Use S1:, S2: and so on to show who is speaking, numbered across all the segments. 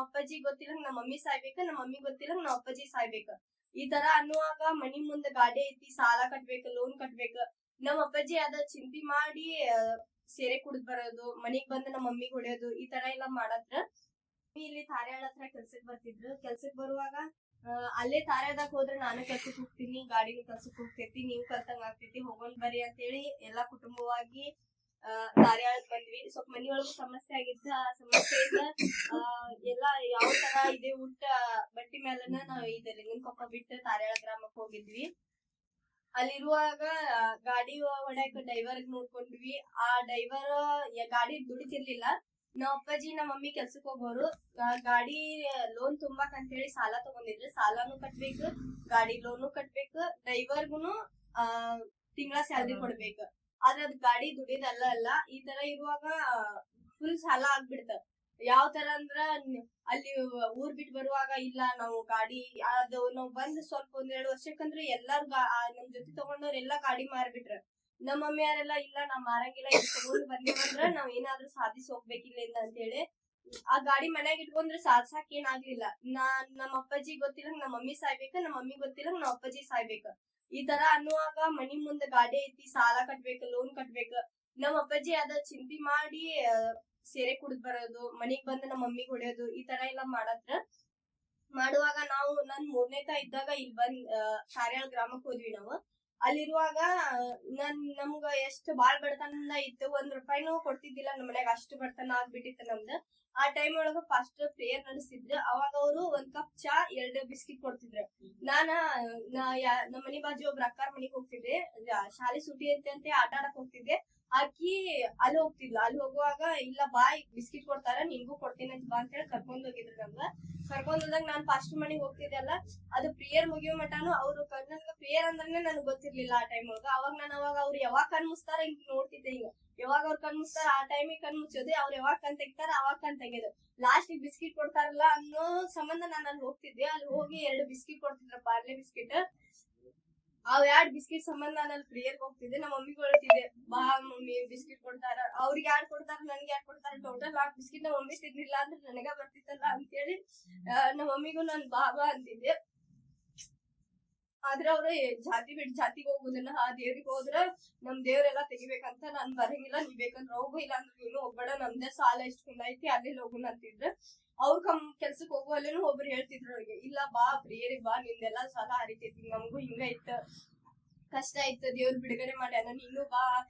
S1: ಅಪ್ಪಾಜಿ ಗೊತ್ತಿಲ್ಲಂಗ್ ನಮ್ಮ ಮಮ್ಮಿ ಸಾಯ್ಬೇಕ, ನಮ್ಮ ಮಮ್ಮಿ ಗೊತ್ತಿಲ್ಲಂಗ್ ನಮ್ಮ ಅಪ್ಪಾಜಿ ಸಾಯ್ಬೇಕ. ಈ ತರ ಅನ್ನುವಾಗ ಮನಿ ಮುಂದ ಗಾಡಿ ಐತಿ, ಸಾಲ ಕಟ್ಬೇಕ, ಲೋನ್ ಕಟ್ಬೇಕ. ನಮ್ಮ ಅಪ್ಪಾಜಿ ಅದ ಚಿಂತಿ ಮಾಡಿ ಸೇರೆ ಕುಡ್ದ್ ಬರೋದು, ಮನಿಗ್ ಬಂದ ನಮ್ಮ ಮಮ್ಮಿಗ್ ಹೊಡೆಯೋದು, ಈ ತರ ಎಲ್ಲಾ ಮಾಡತ್ರ. ಇಲ್ಲಿ ತಾರ್ಯಾಳ ಹತ್ರ ಕೆಲ್ಸಕ್ ಬರ್ತಿದ್ರು. ಕೆಲ್ಸಕ್ ಬರುವಾಗ ಅಲ್ಲೇ ತಾರ್ಯಾದಾಗ ಹೋದ್ರೆ ನಾನು ಕೆಲ್ಸಕ್ ಹೋಗ್ತೀನಿ, ಗಾಡಿನೂ ಕೆಲ್ಸಕ್ ಹೋಗ್ತೈತಿ, ನೀವು ಕಲ್ತಂಗ್ ಆಗ್ತೈತಿ, ಹೋಗೋಣ ಬರ್ರಿ ಅಂತೇಳಿ ಎಲ್ಲಾ ಕುಟುಂಬವಾಗಿ ತಾರ್ಯಾಳಕ್ ಬಂದ್ವಿ. ಸ್ವಲ್ಪ ಮನಿಯೊಳಗ ಸಮಸ್ಯೆ ಆಗಿತ್ತ. ಆ ಸಮಸ್ಯೆಯಿಂದ ಎಲ್ಲಾ ಯಾವ ತರ ಇದೆ ಊಟ ಬಟ್ಟಿ ಮೇಲನ ನಾವ್ ಇದು ಲಿಂಗನಕೊಪ್ಪ ಬಿಟ್ಟು ತಾರ್ಯಾಳ ಗ್ರಾಮಕ್ ಹೋಗಿದ್ವಿ. ಅಲ್ಲಿರುವಾಗ ಗಾಡಿ ಹೊಡ್ಯಾಕ ಡ್ರೈವರ್ ನೋಡ್ಕೊಂಡ್ವಿ. ಆ ಡ್ರೈವರ್ ಗಾಡಿ ದುಡಿತಿರ್ಲಿಲ್ಲ. ನಮ್ಮ ಅಪ್ಪಾಜಿ ನಮ್ಮ ಮಮ್ಮಿ ಕೆಲ್ಸಕ್ ಹೋಗೋರು. ಗಾಡಿ ಲೋನ್ ತುಂಬಾಕ್ ಅಂತ ಹೇಳಿ ಸಾಲ ತಗೊಂಡಿದ್ರು. ಸಾಲಾನು ಕಟ್ಬೇಕು, ಗಾಡಿ ಲೋನು ಕಟ್ಬೇಕು, ಡ್ರೈವರ್ಗುನು ತಿಂಗಳ ಸ್ಯಾಲ್ರಿ ಕೊಡ್ಬೇಕು. ಆದ್ರೆ ಅದ್ ಗಾಡಿ ದುಡಿದಲ್ಲ. ಈ ತರ ಇರುವಾಗ ಫುಲ್ ಸಾಲ ಆಗ್ಬಿಡ್ತ. ಯಾವ ತರ ಅಂದ್ರ ಅಲ್ಲಿ ಊರ್ ಬಿಟ್ಟು ಬರುವಾಗ ಇಲ್ಲ ನಾವು ಗಾಡಿ ಅದು ನಾವ್ ಬಂದ್ ಸ್ವಲ್ಪ 1-2 ವರ್ಷಕ್ಕಂದ್ರೆ ಎಲ್ಲಾರು ನಮ್ ಜೊತೆ ತಗೊಂಡವ್ರ ಎಲ್ಲಾ ಗಾಡಿ ಮಾರ್ಬಿಟ್ರ. ನಮ್ಮ ಮಮ್ಮಿಯಾರೆಲ್ಲ ಇಲ್ಲ ನಾವ್ ಮಾರಂಗಿಲ್ಲ, ಇದು ತಗೊಂಡ್ ಬಂದೇವಂದ್ರ ನಾವ್ ಏನಾದ್ರೂ ಸಾಧಿಸಿ ಹೋಗ್ಬೇಕಿಲ್ಲ ಅಂತ ಹೇಳಿ ಆ ಗಾಡಿ ಮನ್ಯಾಗ ಇಟ್ಕೊಂಡ್ರೆ ಸಾಧ್ಸಾಕ್ ಏನಾಗ್ಲಿಲ್ಲ. ನಮ್ಮ ಅಪ್ಪಾಜಿ ಗೊತ್ತಿಲ್ಲಂಗ್ ನಮ್ಮ ಮಮ್ಮಿ ಸಾಯ್ಬೇಕ, ನಮ್ಮ ಮಮ್ಮಿ ಗೊತ್ತಿಲ್ಲಂಗ್ ನಮ್ಮ ಅಪ್ಪಾಜಿ ಸಾಯ್ಬೇಕ. ಈ ತರ ಅನ್ನುವಾಗ ಮನಿ ಮುಂದ ಗಾಡಿ ಐತಿ, ಸಾಲ ಕಟ್ಬೇಕ, ಲೋನ್ ಕಟ್ಬೇಕ. ನಮ್ಮ ಅಪ್ಪಾಜಿ ಅದ ಚಿಂತಿ ಮಾಡಿ ಸೇರೆ ಕುಡ್ದ್ ಬರೋದು, ಮನಿಗ್ ಬಂದ ನಮ್ಮ ಮಮ್ಮಿಗ್ ಹೊಡೆಯೋದು, ಈ ತರ ಎಲ್ಲಾ ಮಾಡುವಾಗ ನಾವು ನನ್ 3ನೇತ ಇದ್ದಾಗ ಇಲ್ಲಿ ಬಂದ್ ತಾರ್ಯಾಳ ಗ್ರಾಮಕ್ ಹೋದ್ವಿ ನಾವು. ಅಲ್ಲಿರುವಾಗ ನಮ್ಗ ಎಷ್ಟ್ ಬಾಳ್ ಬಡತನ ಇತ್ತು. 1 ರೂಪಾಯಿನೂ ಕೊಡ್ತಿದ್ದಿಲ್ಲ ನಮ್ಮ ಮನ್ಯಾಗ, ಅಷ್ಟು ಬಡತನ ಆಗ್ಬಿಟ್ಟಿತ್ತು ನಮ್ದು. ಆ ಟೈಮ್ ಒಳಗ ಫಾಸ್ಟ್ ಪ್ರೇಯರ್ ನಡೆಸಿದ್ರು. ಅವಾಗ ಅವರು 1 ಕಪ್ ಚಾ 2 ಬಿಸ್ಕಿಟ್ ಕೊಡ್ತಿದ್ರು. ನಮ್ಮ ಮನಿ ಬಾಜು ಒಬ್ರ ಅಕ್ಕಾರ ಮನಿಗ್ ಹೋಗ್ತಿದ್ದೆ, ಶಾಲೆ ಸೂಟಿ ಅಂತ ಆಟ ಆಡಕ್ ಹೋಗ್ತಿದ್ದೆ. ಆಕಿ ಅಲ್ಲಿ ಹೋಗ್ತಿದ್ಲು. ಅಲ್ಲಿ ಹೋಗುವಾಗ ಇಲ್ಲ ಬಾ ಬಿಸ್ಕಿಟ್ ಕೊಡ್ತಾರ, ನಿನ್ಗೂ ಕೊಡ್ತೀನಿ ಅಂತ ಬಾ ಅಂತ ಹೇಳಿ ಕರ್ಕೊಂಡ್ ಹೋಗಿದ್ರು ನಮ್ಗ. ಕರ್ಕೊಂಡ್ ಹೋದಾಗ ನಾನ್ ಫಾಸ್ಟ್ ಮನಿಗ್ ಹೋಗ್ತಿದ್ದೆಲ್ಲ. ಅದು ಪ್ರೇಯರ್ ಮುಗಿಯೋ ಮಟಾನು ಅವ್ರು ನನ್ಗ ಪ್ರೇಯರ್ ಅಂದ್ರನೆ ನನ್ಗ್ ಗೊತ್ತಿರ್ಲಿಲ್ಲ ಆ ಟೈಮ್ ಒಳಗ. ಅವಾಗ ಅವ್ರು ಯಾವಾಗ ಕಣ್ ಮುಸ್ತಾರ ಹಿಂಗ್ ನೋಡ್ತಿದ್ದೆ. ಹಿಂಗ ಯಾವಾಗ ಅವ್ರ ಕಣ್ ಮುಸ್ತಾರ ಆ ಟೈಮಿಗೆ ಕಣ್ ಮುಚ್ಚೋದೆ. ಅವ್ರು ಯಾವಾಗ ಕಣ್ ತೆಗಿತಾರ ಅವಾಗ ಕಣ್ ತೆಗೆಯೋದು. ಲಾಸ್ಟ್ ಬಿಸ್ಕಿಟ್ ಕೊಡ್ತಾರಲ್ಲ ಅನ್ನೋ ಸಂಬಂಧ ನಾನ್ ಅಲ್ಲಿ ಹೋಗ್ತಿದ್ದೆ. ಅಲ್ಲಿ ಹೋಗಿ 2 ಬಿಸ್ಕಿಟ್ ಕೊಡ್ತಿದ್ರ, ಪಾರ್ಲೆ ಬಿಸ್ಕಿಟ್. ಅವ್ 2 ಬಿಸ್ಕಿಟ್ ಸಂಬಂಧ ನಾನು ಅಲ್ಲಿ ಪ್ರೇಯರ್ಗೆ ಹೋಗ್ತಿದ್ದೆ. ನಮ್ಮ ಮಮ್ಮಿಗೆ ಹೇಳ್ತಿದ್ದೆ, ಬಾ ಮಮ್ಮಿ ಬಿಸ್ಕಿಟ್ ಕೊಡ್ತಾರ, ಅವ್ರಿಗೆ 2 ಕೊಡ್ತಾರ, ನನ್ಗೆ 2 ಕೊಡ್ತಾರ, ಟೋಟಲ್ 4 ಬಿಸ್ಕಿಟ್ ನಮ್ಮ ಮಮ್ಮಿ ತಿನ್ನಿಲ್ಲ ಅಂದ್ರೆ ನನಗ ಬರ್ತಿತ್ತಲ್ಲ ಅಂತೇಳಿ ನಮ್ಮ ಮಮ್ಮಿಗೂ ನಾನು ಬಾ ಅಂತಿದ್ದೆ. ಆದ್ರೆ ಅವ್ರು ಜಾತಿ ಬಿಟ್ಟು ಜಾತಿಗೆ ಹೋಗುದನ್ನ, ಆ ದೇವ್ರಿಗೆ ಹೋದ್ರ ನಮ್ ದೇವ್ರೆಲ್ಲಾ ತೆಗಿಬೇಕಂತ ನಾನ್ ಬರಂಗಿಲ್ಲ, ನೀ ಬೇಕಂದ್ರ ಹೋಗು, ಇಲ್ಲ ಅಂದ್ರೆ ನೀನು ಹೋಗ್ಬೇಡ, ನಮ್ದೇ ಸಾಲ ಎಷ್ಟು ಕುಂದೈತಿ ಅಲ್ಲಿ ಹೋಗುನ್ ಅಂತಿದ್ರು. ಅವ್ರ ಕೆಲ್ಸಕ್ ಹೋಗುವಲ್ಲೇನು ಒಬ್ರು ಹೇಳ್ತಿದ್ರು ಅವ್ರಿಗೆ, ಇಲ್ಲ ಬಾ ಪ್ರೇಯರಿಗೆ ಬಾ, ನಿಂದೆಲ್ಲಾ ಸಾಲ ಹರಿತೈತಿ, ನಮಗೂ ಹಿಂಗ ಇತ್ತು, ಕಷ್ಟ ಇತ್ತು, ದೇವ್ರ ಬಿಡುಗಡೆ ಮಾಡ್ಯಾನ, ನೀನು ಬಾ,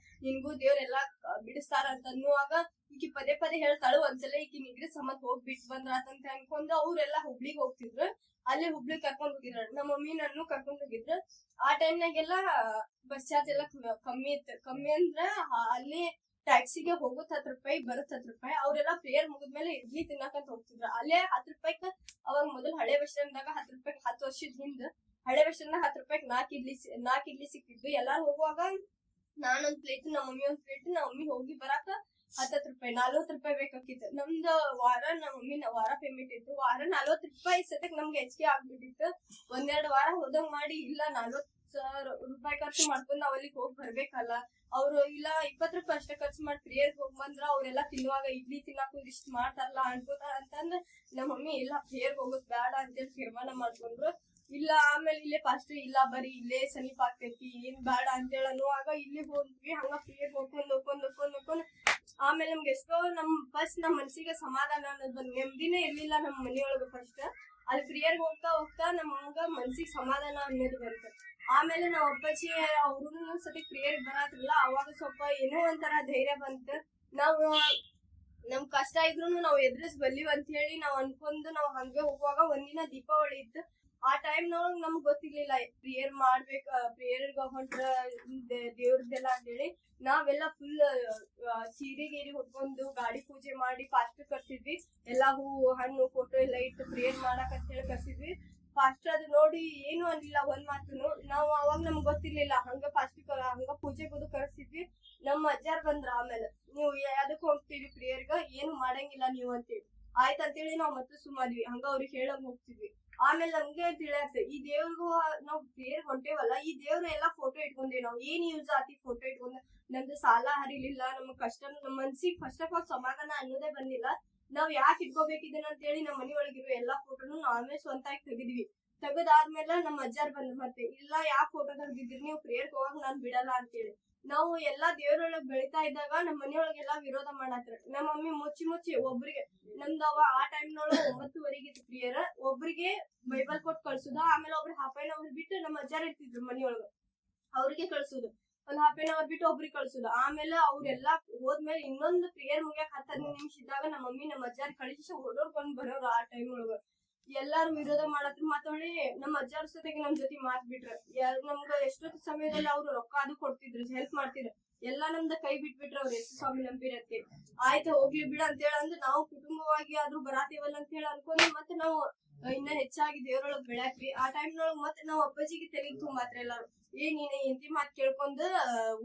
S1: ನಿನ್ಗೂ ದೇವ್ರೆಲ್ಲಾ ಬಿಡಿಸ್ತಾರ ಅಂತ ಅನ್ನುವಾಗ ಈಕಿ ಪದೇ ಪದೇ ಹೇಳ್ತಾಳು. ಒಂದ್ಸಲ ಈಕಿ ನಿಗ್ರಿ ಸಂಬಂಧ ಹೋಗ್ಬಿಟ್ಟು ಬಂದ್ರಾತಂತ ಅನ್ಕೊಂಡು ಅವ್ರೆಲ್ಲಾ ಹುಬ್ಳಿಗ್ ಹೋಗ್ತಿದ್ರು. ಅಲ್ಲೇ ಹುಬ್ಳಿಗ್ ಕರ್ಕೊಂಡ್ ಹೋಗಿದ್ರು. ನಮ್ಮ ಮಮ್ಮಿ ನನ್ನ ಕರ್ಕೊಂಡ್ ಹೋಗಿದ್ರು. ಆ ಟೈಮ್ನಾಗೆಲ್ಲಾ ಬಸ್ ಚಾರ್ಜ್ ಎಲ್ಲಾ ಕಮ್ಮಿ ಇತ್ತು. ಕಮ್ಮಿ ಅಂದ್ರ ಅಲ್ಲಿ ಟ್ಯಾಕ್ಸಿಗೆ ಹೋಗುತ್ತ 10 ರೂಪಾಯಿ, ಬರುತ್ತ 10 ರೂಪಾಯಿ. ಅವ್ರೆಲ್ಲಾ ಪ್ರೇಯರ್ ಮುಗಿದ್ಮೇಲೆ ಇಡ್ಲಿ ತಿನ್ನಾಕಂತ ಹೋಗ್ತಿದ್ರು. ಅಲ್ಲೇ 10 ರೂಪಾಯಿಕ್ ಅವಾಗ ಮೊದಲು ಹಳೆ ಬಸ್ ಸ್ಟ್ಯಾಂಡ್ದಾಗ 10 ರೂಪಾಯಿ, 10 ವರ್ಷದ ಹಿಂದ ಹಳೆ ಬಸ್ ಸ್ಟ್ಯಾಂಡ್ 10 ರೂಪಾಯಿಕ್ 4 ಇಡ್ಲಿ ಸಿಕ್ತಿದ್ವು. ಎಲ್ಲಾರು ಹೋಗುವಾಗ ನಾನೊಂದ್ ಪ್ಲೇಟ್, ನಮ್ಮ ಮಮ್ಮಿ ಒಂದ್ ಪ್ಲೇಟ್, ನಮ್ಮ ಮಮ್ಮಿ ಹೋಗಿ ಬರಾಕ 10 ರೂಪಾಯಿ, 40 ರೂಪಾಯಿ ಬೇಕಾಗಿತ್ತು. ನಮ್ದು ವಾರ, ನಮ್ಮ ಮಮ್ಮಿ ವಾರ ಪೇಮೆಂಟ್ ಇತ್ತು. ವಾರ 40 ರೂಪಾಯಿ ಸತಕ್ ನಮ್ಗೆ ಹೆಚ್ಚಿಗೆ ಆಗ್ಬಿಟ್ಟಿತ್ತು. 1-2 ವಾರ ಹೋದಂಗ್ ಮಾಡಿ, ಇಲ್ಲ 40 ರೂಪಾಯಿ ಖರ್ಚು ಮಾಡ್ಕೊಂಡ್ ನಾವ್ ಅಲ್ಲಿಗೆ ಹೋಗಿ ಬರ್ಬೇಕಲ್ಲ. ಅವ್ರು ಇಲ್ಲ 20 ರೂಪಾಯಿ ಅಷ್ಟೇ ಖರ್ಚು ಮಾಡಿ ಪ್ರೇಯರ್ಗೆ ಹೋಗ್ ಬಂದ್ರ ಅವ್ರೆಲ್ಲಾ ತಿನ್ನುವಾಗ ಇಡ್ಲಿ ತಿನ್ನಾಕ ಇಷ್ಟ ಮಾಡ್ತಾರಲ್ಲ ಅನ್ಕೋತಾರ ಅಂತಂದ್ರ ನಮ್ಮ ಮಮ್ಮಿ ಇಲ್ಲ ಪ್ರೇಯರ್ಗೆ ಹೋಗೋದ್ ಬೇಡ ಅಂತೇಳಿ ತೀರ್ಮಾನ ಮಾಡ್ಕೊಂಡ್ರು. ಇಲ್ಲ ಆಮೇಲೆ ಇಲ್ಲೇ ಫಸ್ಟ್ ಇಲ್ಲ ಬರೀ ಇಲ್ಲೇ ಸಮೀಪ ಆಗ್ತೈತಿ, ಏನ್ ಬೇಡ ಅಂತೇಳಿ ಅನ್ನುವಾಗ ಇಲ್ಲಿ ಹೋದ್ವಿ. ಹಂಗ ಪ್ರೇಯರ್ಗೆ ಹೋಗ್ಕೊಂಡ್ ಆಮೇಲೆ ನಮ್ಗೆ ಎಷ್ಟೋ ನಮ್ ಮನ್ಸಿಗೆ ಸಮಾಧಾನ ಅನ್ನೋದು ಬಂದ್, ನೆಮ್ಮದಿನೇ ಇರ್ಲಿಲ್ಲ ನಮ್ ಮನಿಯೊಳಗ. ಫಸ್ಟ್ ಅಲ್ಲಿ ಪ್ರೇಯರ್ಗೆ ಹೋಗ್ತಾ ನಮ್ಗ ಮನ್ಸಿಗೆ ಸಮಾಧಾನ ಅನ್ನೋದು ಬಂತ. ಆಮೇಲೆ ನಾವ್ ಅಪ್ಪಾಜಿ ಅವ್ರು ಸತಿ ಪ್ರೇಯರ್ಗೆ ಬರತ್ತಿಲ್ಲ. ಅವಾಗ ಸ್ವಲ್ಪ ಏನೋ ಒಂಥರ ಧೈರ್ಯ ಬಂತ. ನಾವು ನಮ್ ಕಷ್ಟ ಇದ್ರುನು ನಾವ್ ಎದುರಿಸ್ ಬಲ್ಲಿವ್ ಅಂತ ಹೇಳಿ ನಾವ್ ಅನ್ಕೊಂಡು ನಾವ್ ಹಂಗೆ ಹೋಗುವಾಗ ಒಂದಿನ ದೀಪಾವಳಿ ಇತ್ತು. ಆ ಟೈಮ್ನೊಳಗ್ ನಮ್ಗ್ ಗೊತ್ತಿರ್ಲಿಲ್ಲ ಪ್ರೇಯರ್ ಮಾಡ್ಬೇಕ, ಪ್ರೇಯರ್ಗ ಹೊಂಟ್ರ ದೇವ್ರದ್ದೆಲ್ಲ ಅಂತೇಳಿ ನಾವೆಲ್ಲಾ ಫುಲ್ ಸೀರೆ ಗೀರಿ ಹೊತ್ಕೊಂಡು ಗಾಡಿ ಪೂಜೆ ಮಾಡಿ ಫಾಸ್ಟ್ ಕರ್ಸಿದ್ವಿ. ಎಲ್ಲಾ ಹೂವು ಹಣ್ಣು ಫೋಟೋ ಎಲ್ಲ ಇಟ್ಟು ಪ್ರೇಯರ್ ಮಾಡಕ್ ಅಂತ ಹೇಳಿ ಕರ್ಸಿದ್ವಿ. ಫಾಸ್ಟ್ ಅದು ನೋಡಿ ಏನು ಅನ್ಲಿಲ್ಲ ಒಂದ್ ಮಾತುನು. ನಾವು ಅವಾಗ ನಮ್ಗ್ ಗೊತ್ತಿರ್ಲಿಲ್ಲ. ಹಂಗ ಫಾಸ್ಟ್ ಹಂಗ ಪೂಜೆಗೂ ಕರ್ಸಿದ್ವಿ. ನಮ್ಮ ಅಜ್ಜಾರ್ ಬಂದ್ರ ಆಮೇಲೆ, ನೀವು ಯಾವ್ದಕ್ ಹೋಗ್ತೀವಿ ಪ್ರೇಯರ್ಗ, ಏನು ಮಾಡಂಗಿಲ್ಲ ನೀವು ಅಂತೇಳಿ. ಆಯ್ತಂತೇಳಿ ನಾವ್ ಮತ್ತೆ ಸುಮ್ಮಾದ್ವಿ. ಹಂಗ ಅವ್ರಿಗೆ ಹೇಳಕ್ ಹೋಗ್ತಿದ್ವಿ. ಆಮೇಲೆ ನಮ್ಗೆ ತಿಳಿಯತ್ತೆ, ಈ ದೇವ್ರಿಗೂ ನಾವ್ ಪ್ರೇಯರ್ ಹೊಂಟೇವಲ್ಲ, ಈ ದೇವ್ರ ಎಲ್ಲಾ ಫೋಟೋ ಇಟ್ಕೊಂಡೇವ್ ನಾವ್, ಏನ್ ಯೂಸ್ ಆತಿ ಫೋಟೋ ಇಟ್ಕೊಂಡ? ನಮ್ದು ಸಾಲ ಹರಿಲಿಲ್ಲ, ನಮ್ ಕಷ್ಟ, ನಮ್ ಮನ್ಸಿಗೆ ಫಸ್ಟ್ ಆಫ್ ಆಲ್ ಸಮಾಧಾನ ಅನ್ನೋದೇ ಬಂದಿಲ್ಲ. ನಾವ್ ಯಾಕೆ ಇಟ್ಕೋಬೇಕಿದನ್ನ ಅಂತ ಹೇಳಿ ನಮ್ಮ ಮನಿ ಒಳಗಿರೋ ಎಲ್ಲಾ ಫೋಟೋನು ನಾವೇ ಸ್ವಂತಾಗಿ ತೆಗಿದ್ವಿ. ತೆಗದಾದ್ಮೇಲೆ ನಮ್ಮ ಅಜ್ಜಾರ್ ಬಂದ್ ಮತ್ತೆ ಇಲ್ಲ ಯಾವ ಫೋಟೋ ತೆಗ್ದಿದ್ರಿ ನೀವು ಪ್ರೇಯರ್ಗೆ ಹೋಗಕ್ ನಾನ್ ಬಿಡಲ್ಲ ಅಂತೇಳಿ. ನಾವು ಎಲ್ಲಾ ದೇವ್ರೊಳಗ್ ಬೆಳಿತಾ ಇದ್ದಾಗ ನಮ್ಮ ಮನಿಯೊಳಗೆಲ್ಲಾ ವಿರೋಧ ಮಾಡತ್ರ. ನಮ್ಮ ಮಮ್ಮಿ ಮುಚ್ಚಿ ಒಬ್ರಿಗೆ ನಮ್ದವ ಆ ಟೈಮ್ನೊಳಗ 9:30 ಪ್ರೇಯರ್, ಒಬ್ರಿಗೆ ಬೈಬಲ್ ಕೊಟ್ಟು ಕಳ್ಸುದ, ಆಮೇಲೆ ಒಬ್ರು ಹಾಫ್ ಆನ್ ಅವರ್ ಬಿಟ್ಟು ನಮ್ಮ ಅಜ್ಜಾರ್ ಇರ್ತಿದ್ರು ಮನಿಯೊಳಗ ಅವ್ರಿಗೆ ಕಳ್ಸುದು, ಒಂದ್ ಹಾಫ್ ಆನ್ ಅವರ್ ಬಿಟ್ಟು ಒಬ್ರಿಗೆ ಕಳ್ಸುದು. ಆಮೇಲೆ ಅವ್ರೆಲ್ಲಾ ಹೋದ್ಮೇಲೆ ಇನ್ನೊಂದು ಪ್ರೇಯರ್ ಮುಗಿಯಕ್ 10-15 ನಿಮಿಷ ಇದ್ದಾಗ ನಮ್ಮ ಮಮ್ಮಿ ನಮ್ಮ ಅಜ್ಜಾರ್ ಕಳಿಸಿ ಓಡೋಡ್ಕೊಂಡ್ ಬರೋರು. ಆ ಟೈಮ್ ಒಳಗ ಎಲ್ಲಾರು ವಿರೋಧ ಮಾಡತ್ರ. ಮತ್ತೊಳ್ಳಿ ನಮ್ಮ ಅಜ್ಜಾರ್ ಜೊತೆಗೆ ನಮ್ ಜೊತೆ ಮಾತ್ ಬಿಟ್ರ. ನಮ್ಗ ಎಷ್ಟೊತ್ತು ಸಮಯದಲ್ಲಿ ಅವ್ರು ರೊಕ್ಕ ಅದು ಕೊಡ್ತಿದ್ರು, ಹೆಲ್ಪ್ ಮಾಡ್ತಿದ್ರು. ಎಲ್ಲಾ ನಮ್ದ ಕೈ ಬಿಟ್ಬಿಟ್ರ ಅವ್ರು. ಯೇಸು ಸ್ವಾಮಿ ನಂಬಿರತ್ತೆ ಆಯ್ತು ಹೋಗ್ಲಿ ಬಿಡ ಅಂತ ಹೇಳಂದ್ರೆ ನಾವು ಕುಟುಂಬವಾಗಿ ಆದ್ರೂ ಬರಾತೇವಲ್ಲ ಅಂತ ಹೇಳಿ ಅನ್ಕೊಂಡು ಮತ್ತೆ ನಾವು ಇನ್ನ ಹೆಚ್ಚಾಗಿ ದೇವ್ರೊಳಗ್ ಬೆಳ್ಯಾಕ್ರಿ. ಆ ಟೈಮ್ನೊಳಗ್ ಮತ್ತೆ ನಾವ್ ಅಪ್ಪಾಜಿಗೆ ತೆಲಿಗ್ ತುಂಬಾತ್ರ ಎಲ್ಲಾರು ನೀನ್ ಹೆಂಡತಿ ಮಾತ್ ಕೇಳ್ಕೊಂಡ್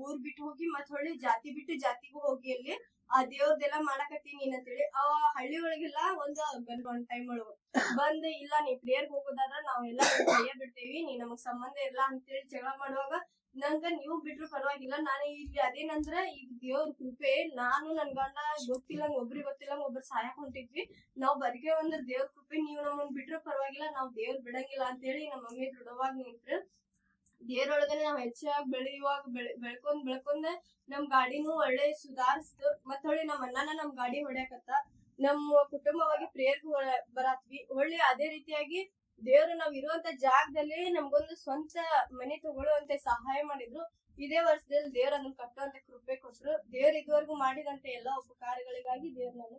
S1: ಊರ್ ಬಿಟ್ಟು ಹೋಗಿ ಮತ್ ಹೊಳ್ಳಿ ಜಾತಿ ಬಿಟ್ಟು ಜಾತಿಗೂ ಹೋಗಿ ಅಲ್ಲಿ ಆ ದೇವ್ರದೆಲ್ಲಾ ಮಾಡಾಕತ್ತೀನಿ ನೀನ್ ಅಂತೇಳಿ ಆ ಹಳ್ಳಿ ಒಳಗೆಲ್ಲಾ ಒಂದ್ ಟೈಮ್ ಒಳಗ ಬಂದ್ ಇಲ್ಲ ನೀ ಪ್ರೇಯರ್ಗ್ ಹೋಗೋದಾದ್ರ ನಾವೆಲ್ಲಾ ಕೈಯ ಬಿಡ್ತೇವಿ, ನೀ ನಮಗ್ ಸಂಬಂಧ ಇಲ್ಲ ಅಂತೇಳಿ ಜಗಳ ಮಾಡುವಾಗ ನಂಗ ನೀವು ಬಿಟ್ರು ಪರವಾಗಿಲ್ಲ, ನಾನು ಇಲ್ಲಿ ಅದೇನಂದ್ರ ಈಗ ದೇವ್ರ ಕೃಪೆ ನಾನು ನನ್ ಗಂಡ ಗೊತ್ತಿಲ್ಲಂಗ್ ಒಬ್ರಿಗೆ ಗೊತ್ತಿಲ್ಲಂಗ್ ಒಬ್ರು ಸಹಾಯಕ್ ಹೊಂಟಿದ್ವಿ. ನಾವ್ ಬರ್ಗೆ ಒಂದ್ರ ದೇವ್ರ ಕೃಪೆ ನೀವ್ ನಮ್ಮನ್ ಬಿಟ್ರು ಪರವಾಗಿಲ್ಲ, ನಾವ್ ದೇವ್ರ ಬಿಡಂಗಿಲ್ಲ ಅಂತೇಳಿ ನಮ್ಮ ಮಮ್ಮಿ ದೃಢವಾಗಿ ನಿಂತ್ರು. ದೇವ್ರೊಳಗನೆ ನಾವ್ ಹೆಚ್ಚಾಗಿ ಬೆಳೆಯುವಾಗ ಬೆಳ್ಕೊಂಡ್ ನಮ್ ಗಾಡಿನೂ ಒಳ್ಳೆ ಸುಧಾರಿಸ್ತು. ಮತ್ ಹೊಳ್ಳಿ ನಮ್ ಅಣ್ಣನ ನಮ್ ಗಾಡಿ ಹೊಡ್ಯಾಕತ್ತ. ನಮ್ಮ ಕುಟುಂಬವಾಗಿ ಪ್ರೇಯರ್ಗೂ ಬರಾತ್ವಿ. ಹೊಳ್ಳಿ ಅದೇ ರೀತಿಯಾಗಿ ದೇವ್ರು ನಾವ್ ಇರುವಂತ ಜಾಗದಲ್ಲಿ ನಮ್ಗೊಂದು ಸ್ವಂತ ಮನೆ ತಗೊಳ್ಳುವಂತೆ ಸಹಾಯ ಮಾಡಿದ್ರು. ಇದೇ ವರ್ಷದಲ್ಲಿ ದೇವ್ರ ಅದನ್ನ ಕಟ್ಟುವಂತ ಕೃಪೆ ಕೊಟ್ರು. ದೇವ್ರ ಇದುವರೆಗೂ ಮಾಡಿದಂತ ಎಲ್ಲಾ ಉಪಕಾರಗಳಿಗಾಗಿ ದೇವ್ರ ನಾನು